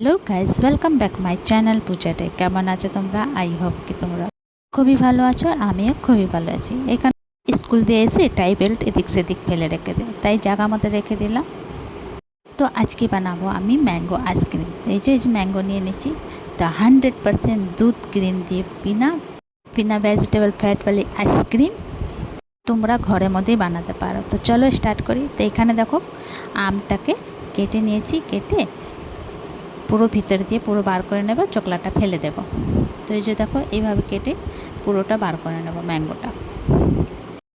Hello guys, welcome back my channel পূজাটে। কেমন আছো তোমরা? আই হোপ কি তোমরা খুবই ভালো আছো, আর আমিও খুবই ভালো আছি। এখানে স্কুল দিয়ে এসে টাই বেল্ট এদিক সেদিক ফেলে রেখে দেয়, তাই জায়গা মতো রেখে দিলাম। তো আজকে বানাবো আমি ম্যাঙ্গো আইসক্রিম। এই যে ম্যাঙ্গো নিয়ে নিচ্ছি, তো 100% দুধ ক্রিম দিয়ে বিনা বিনা ভেজিটেবল ফ্যাট वाली আইসক্রিম তোমরা ঘরের মধ্যেই বানাতে পারো। তো চলো স্টার্ট করি। তো এখানে দেখো, আমটাকে কেটে নিয়েছি, কেটে পুরো ভিতর দিয়ে পুরো বার করে নেব, চোকলাটা ফেলে দেব। তো এই যে দেখো, এইভাবে কেটে পুরোটা বার করে নেব ম্যাঙ্গোটা।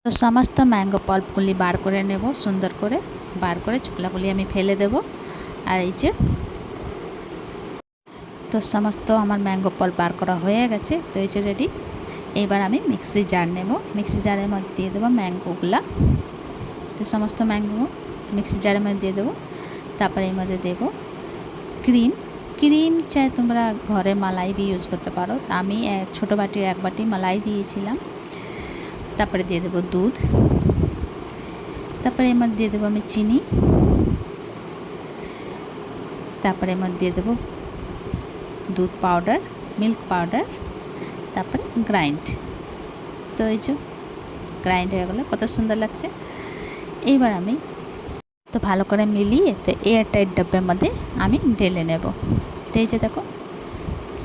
তো সমস্ত ম্যাঙ্গো পাল্পগুলি বার করে নেব, সুন্দর করে বার করে চোকলাগুলি আমি ফেলে দেব। আর এই যে, তো সমস্ত আমার ম্যাঙ্গো পাল্প বার করা হয়ে গেছে। তো এই যে রেডি। এবার আমি মিক্সি জার নেব, মিক্সি জারের মধ্যে দিয়ে দেবো ম্যাঙ্গোগুলা। তো সমস্ত ম্যাঙ্গো মিক্সি জারের মধ্যে দিয়ে দেবো। তারপরে এর মধ্যে দেবো ক্রিম। ক্রিম চাই তোমরা ঘরে মালাই भी ইউজ করতে পারো। তা আমি ছোটো বাটির 1 বাটি মালাই দিয়েছিলাম। তারপরে দিয়ে দেবো দুধ। তারপরে এর মধ্যে দিয়ে দেবো আমি চিনি। তারপরে এর মধ্যে দিয়ে দেবো দুধ পাউডার, মিল্ক পাউডার। তারপরে গ্রাইন্ড। তো এই যে গ্রাইন্ড হয়ে গেলো, কত সুন্দর লাগছে। এইবার আমি তো ভালো করে মিলিয়ে তো এয়ার টাইট ডাব্বার মধ্যে আমি ঢেলে নেব। তো এই যে দেখো,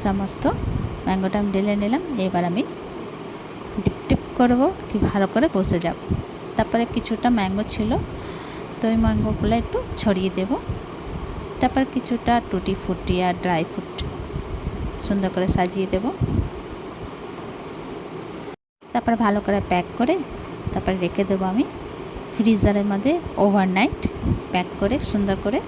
সমস্ত ম্যাঙ্গোটা আমি ঢেলে নিলাম। এবার আমি ডিপ ডিপ করবো কি ভালো করে বসে যাব। তারপরে কিছুটা ম্যাঙ্গো ছিল, তো ওই ম্যাঙ্গোগুলো একটু ছড়িয়ে দেব। তারপর কিছুটা টুটি ফুটি আর ড্রাই ফ্রুট সুন্দর করে সাজিয়ে দেব। তারপর ভালো করে প্যাক করে তারপর রেখে দেবো আমি ফ্রিজারের মধ্যে ওভারনাইট, প্যাক করে সুন্দর করে।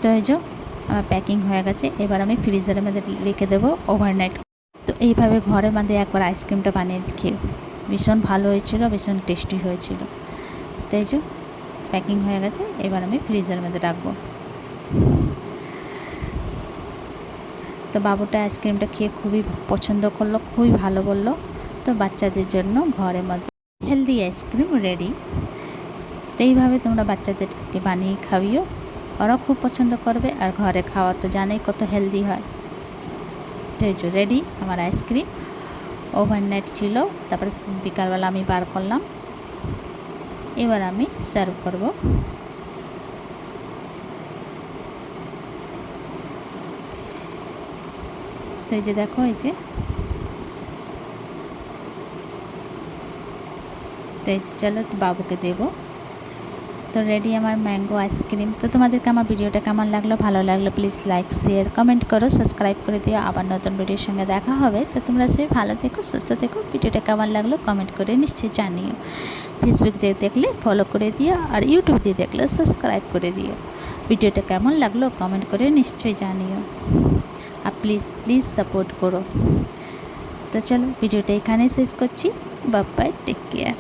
তো এই যে আমার প্যাকিং হয়ে গেছে। এবার আমি ফ্রিজারের মধ্যে রেখে দেবো ওভারনাইট। তো এইভাবে ঘরের মধ্যে একবার আইসক্রিমটা বানিয়ে খেয়ে ভীষণ ভালো হয়েছিল, ভীষণ টেস্টি হয়েছিল। তো এই যে প্যাকিং হয়ে গেছে, এবার আমি ফ্রিজারের মধ্যে রাখবো। তো বাবুটা আইসক্রিমটা খেয়ে খুবই পছন্দ করলো, খুবই ভালো বললো। তো বাচ্চাদের জন্য ঘরের মধ্যে হেলদি আইসক্রিম রেডি। তো এইভাবে তোমরা বাচ্চাদেরকে বানিয়ে খাওয়িও, ওরাও খুব পছন্দ করবে। আর ঘরে খাওয়া তো জানেই কত হেলদি হয়। তো এই যে রেডি আমার আইসক্রিম। ওভারনাইট ছিল, তারপরে বিকালবেলা আমি বার করলাম। এবার আমি সার্ভ করব। তো এই যে দেখো, এই যে তো এই যে চলো বাবুকে দেবো। তো রেডি আমার ম্যাঙ্গো আইসক্রিম। তো তোমাদেরকে আমার ভিডিওটা কেমন লাগলো? ভালো লাগলো প্লিজ লাইক শেয়ার কমেন্ট করো, সাবস্ক্রাইব করে দিও। আবার নতুন ভিডিওর সঙ্গে দেখা হবে। তো তোমরা সবাই ভালো থেকো, সুস্থ থেকো। ভিডিওটা কেমন লাগলো কমেন্ট করে নিশ্চয়ই জানিও। ফেসবুক দিয়ে দেখলে ফলো করে দিও, আর ইউটিউব দিয়ে দেখলে সাবস্ক্রাইব করে দিও। ভিডিওটা কেমন লাগলো কমেন্ট করে নিশ্চয়ই জানিও, আর প্লিজ প্লিজ সাপোর্ট করো। তো চলো ভিডিওটা এখানেই শেষ করছি। Bye bye, take care.